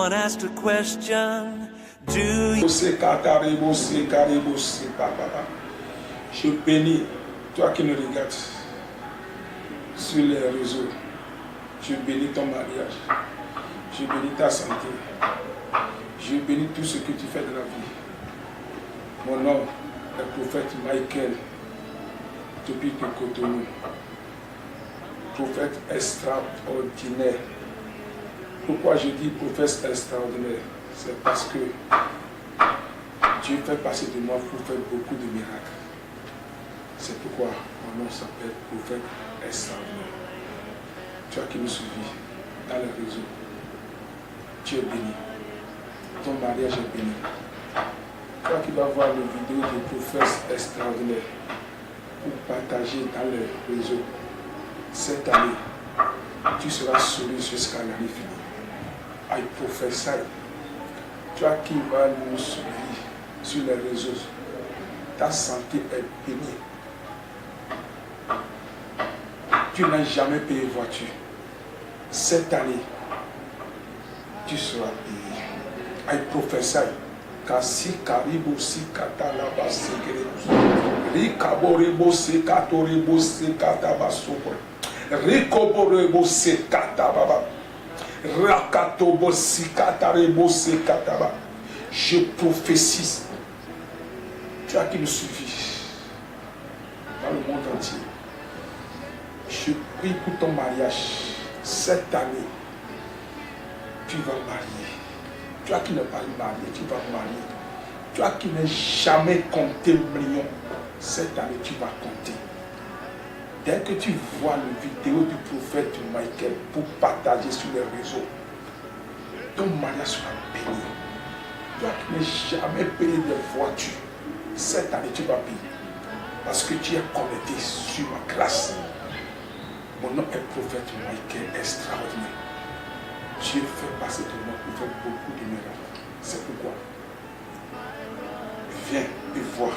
someone asked a question, do you... Je bénis toi qui nous regardes sur les réseaux. Je bénis ton mariage. Je bénis ta santé. Je bénis tout ce que tu fais de la vie. Mon nom est le prophète Michael depuis le Cotonou. Prophète extraordinaire. Pourquoi je dis prophète extraordinaire? C'est parce que Dieu fait passer de moi pour faire beaucoup de miracles. C'est pourquoi mon nom s'appelle prophète extraordinaire. Toi qui me suivis dans les réseaux, tu es béni. Ton mariage est béni. Toi qui vas voir les vidéos de prophètes extraordinaires pour partager dans les réseaux, cette année, tu seras sauvé jusqu'à l'année finie. I prophesy. Toi qui vas nous suivre sur les réseaux, ta santé est bénie. Tu n'as jamais payé voiture. Cette année, tu seras payé. I prophesy. Kasi karibu si kata la basi kerebu. Rikaborebo se katorebo se kata basopo. Rikoborebo se kata baba. Rakatobo si katarebo se kata baba. Je prophétise. Tu as qui me suffit dans le monde entier. Je prie pour ton mariage. Cette année, tu vas marier. Toi qui n'es pas marié, tu vas marier. Toi qui n'as jamais compté million, cette année, tu vas compter. Dès que tu vois la vidéo du prophète Michael pour partager sur les réseaux, ton mariage sera béni. Toi qui n'as jamais payé de voiture, cette année, tu vas payer. Parce que tu es connecté sur ma grâce. Mon nom est prophète Michael extraordinaire. Dieu fait passer de moi pour faire beaucoup de miracles. C'est pourquoi viens et vois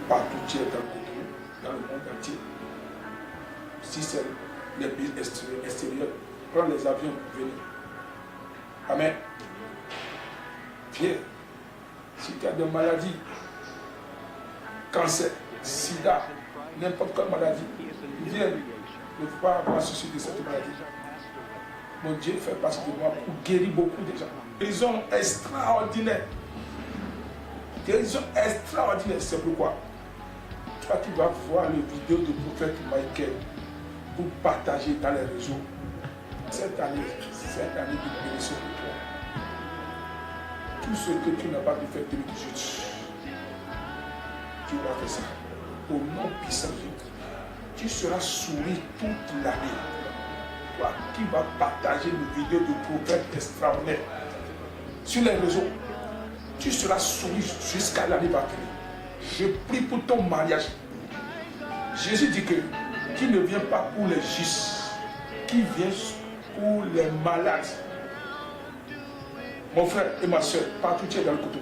partout tu es dans le monde entier. Si c'est les pays extérieurs, prends les avions pour venir. Amen. Viens. Si tu as des maladies, cancer, sida, n'importe quelle maladie, viens. Ne faut pas avoir souci de cette maladie. Mon Dieu fait passer de moi pour guérir beaucoup de gens. Guérison extraordinaire. Guérison extraordinaire. C'est pourquoi toi tu vas voir les vidéos du prophète Michael pour partager dans les réseaux. Cette année de guérison pour toi. Tout ce que tu n'as pas pu faire en 2018, tu vas faire ça. Au nom puissant de Dieu. Tu seras souri toute l'année. Toi qui vas partager une vidéo de prophète extraordinaire sur les réseaux, tu seras souri jusqu'à l'année va finir. Je prie pour ton mariage. Jésus dit que qui ne vient pas pour les justes, qui vient pour les malades. Mon frère et ma soeur, partout tu es dans le couteau.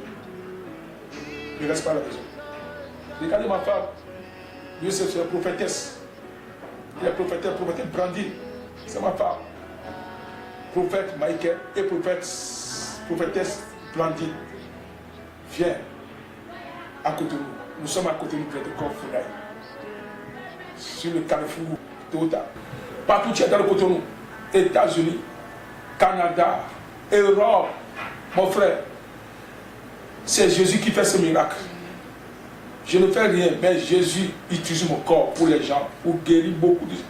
Ne reste pas à la maison. Regardez ma femme. Dieu c'est la prophétesse. Il est prophétesse Brandine. C'est ma femme. Prophète Michael et prophétesse Brandine. Viens à côté de nous. Nous sommes à côté de nous près de Corfounaï. Sur le carrefour Toyota. Partout tu es dans le Cotonou. États-Unis, Canada, Europe. Mon frère, c'est Jésus qui fait ce miracle. Je ne fais rien, mais Jésus utilise mon corps pour les gens, pour guérir beaucoup de gens.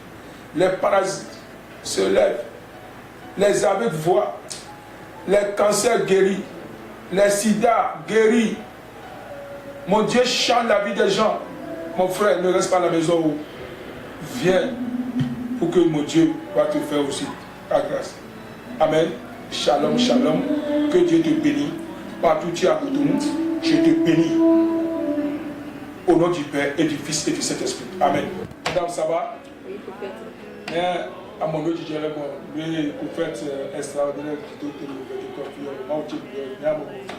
Les parasites se lèvent, les aveugles voient, les cancers guéris, les sida guéris. Mon Dieu change la vie des gens. Mon frère, ne reste pas à la maison. Viens pour que mon Dieu va te faire aussi ta grâce. Amen. Shalom, shalom. Que Dieu te bénisse. Partout tu es à côté de nous, je te bénis. Au nom du Père et du Fils et du Saint-Esprit. Amen. Madame, ça va? Oui, prophète. Mais à mon nom, je dirais, le prophète extraordinaire qui te dit de confier, moi, tu es bien, mon prophète.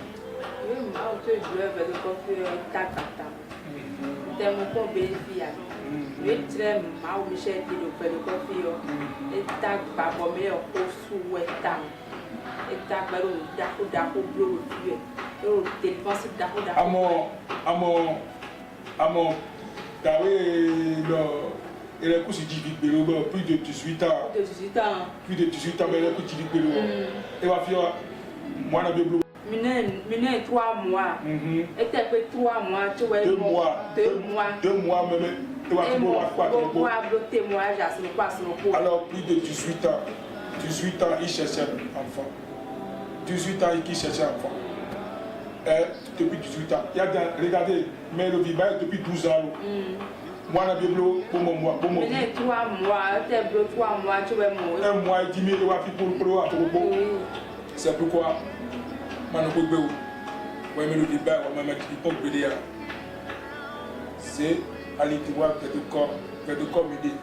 Oui, moi, tu es bien, de confier, ta. T'es mon corps bénéfice. Oui, très mal, Michel, dit de confier, et ta, pas bon, mais au souhait, ta. il a plus de 18 ans. Plus de 18 ans, mais il a plus de 18 ans. Et va faire, moi, je Mine 3 mois. Et t'as fait 3 mois, tu vois. 2 mois. 2 mois, même. Tu vas témoignage à ce pas son. Alors, plus de 18 ans. 18 ans, il cherchait un enfant. 18 ans, il cherchait un enfant. Depuis 18 ans. Regardez, mais le vivant depuis 12 ans. Moi, je suis pour mon mois. 3 mois, tu es 3 mois, tu vas mourir. 1 mois et 10 000 pour c'est pourquoi c'est aller te voir vers de corps m'aider.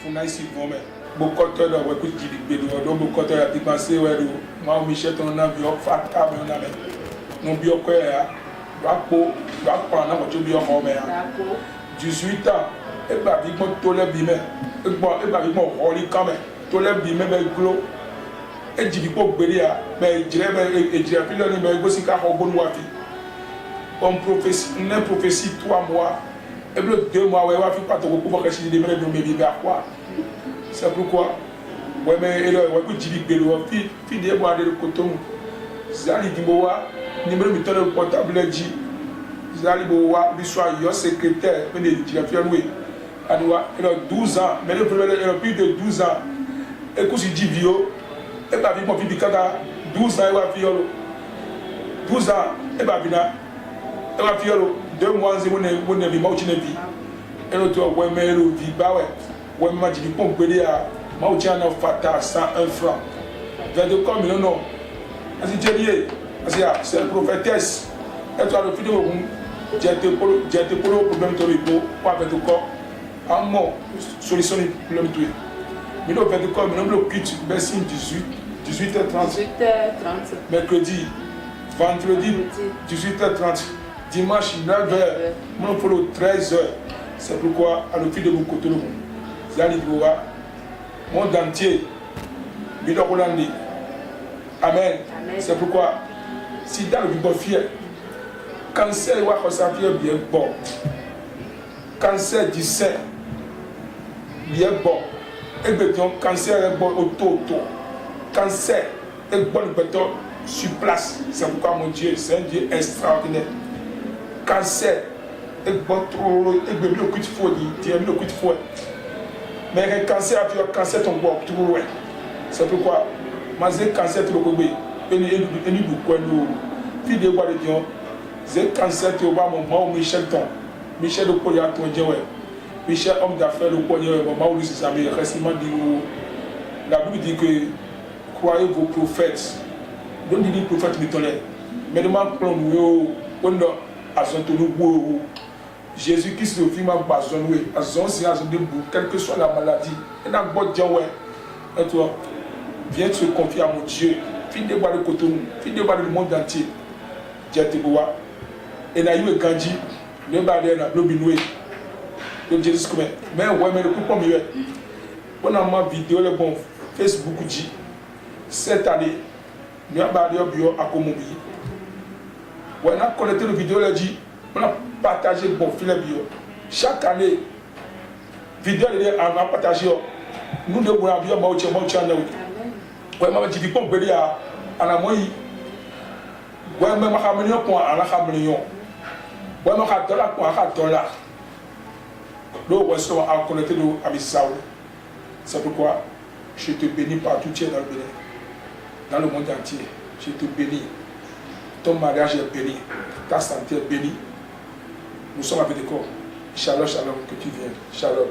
Faut n'a ici bon mais beaucoup de temps ouais que dit donc beaucoup de temps à dépenser ouais moi Michel ton avion fatal mais on a non bio quoi va prendre na voiture bio ko mais 18 ans et ba bi mo to le bi mais et ba bi mo holi quand même to le bi mais glo et dit ko gbeli a mais dire et dire puis le mais go si ka ho bon wa fi comme prophétie 3 mois et le 2 mois ouais va fi pas to ko ba kasi de mere do me bi ba quoi c'est pourquoi ouais mais et le ouais ko dit gbeli wa fi de boire de coton zali dimboa numéro mi tole portable dit zali boa bi soit yo secrétaire mais de dire fi loué adwa il a 12 ans mais le plus de 12 ans et ko si dit bio et pas bi mo fi bi kaka 12 ans et wa fi yo 12 ans et pas bi na et wa fi yo 2 mois c'est mon ne bi ma uchi ne bi et le to ouais mais le vi ba ouais ma dit ko gbele a ma uchi na fata 101 francs vers de comme non asijelier c'est prophétesse et toi le fidèle j'étais pour le problème de repos pas avec le corps en mot solution le problème tout mais le fait de corps mais le quitte merci 18h30 mercredi vendredi 18h30 dimanche 9h mon pour le 13h c'est pourquoi à le fil de mon côté le monde Zaliboa monde entier Bido Rolandi Amen. C'est pourquoi, si dans le vivant fier, cancer est bien bon, cancer du sein, bien bon, et béton, cancer est bon au taux, cancer est bon béton sur place. C'est pourquoi mon Dieu, c'est un Dieu extraordinaire. Cancer est bon trop, et bébé le coup de fou, il le coup de fou. Mais le cancer, tu as cancer ton bon trop loin. C'est pourquoi. Mas le cancer tu le connais et ni du quoi nous fille de bois de Dieu c'est cancer tu vois mon Michel de Polia ton Dieu Michel homme d'affaires le Polia maman lui ses amis récemment dit la Bible dit que croyez vos prophètes donc dit prophète mitolé mais demande pour nous on a son nous Jésus Christ le film a besoin oui à son si à son debout quelle que soit la maladie et dans bon Dieu ouais et toi viens te confier à mon Dieu. Fille de bois de Cotonou, fille de bois du monde entier. Diateboa. Et na eu Gandhi, le badé na Blobinoué. Donc Jésus comme mais ouais mais le coup comme mieux. On a ma vidéo le bon Facebook dit cette année nous avons badé bio à Komobi. Ouais on a connecté le vidéo le dit on a partagé bon filet bio. Chaque année vidéo le a partagé nous de bois bio ba channel. Ouais maman dit qu'on peut dire à la moyenne ouais mais ma famille point à la famille ouais ma $1 point à $1 l'eau ouais sont à connecter l'eau avec ça c'est pourquoi je te bénis partout tu es dans le Bénin dans le monde entier je te bénis ton mariage est béni ta santé est bénie nous sommes avec des corps shalom que tu viennes shalom.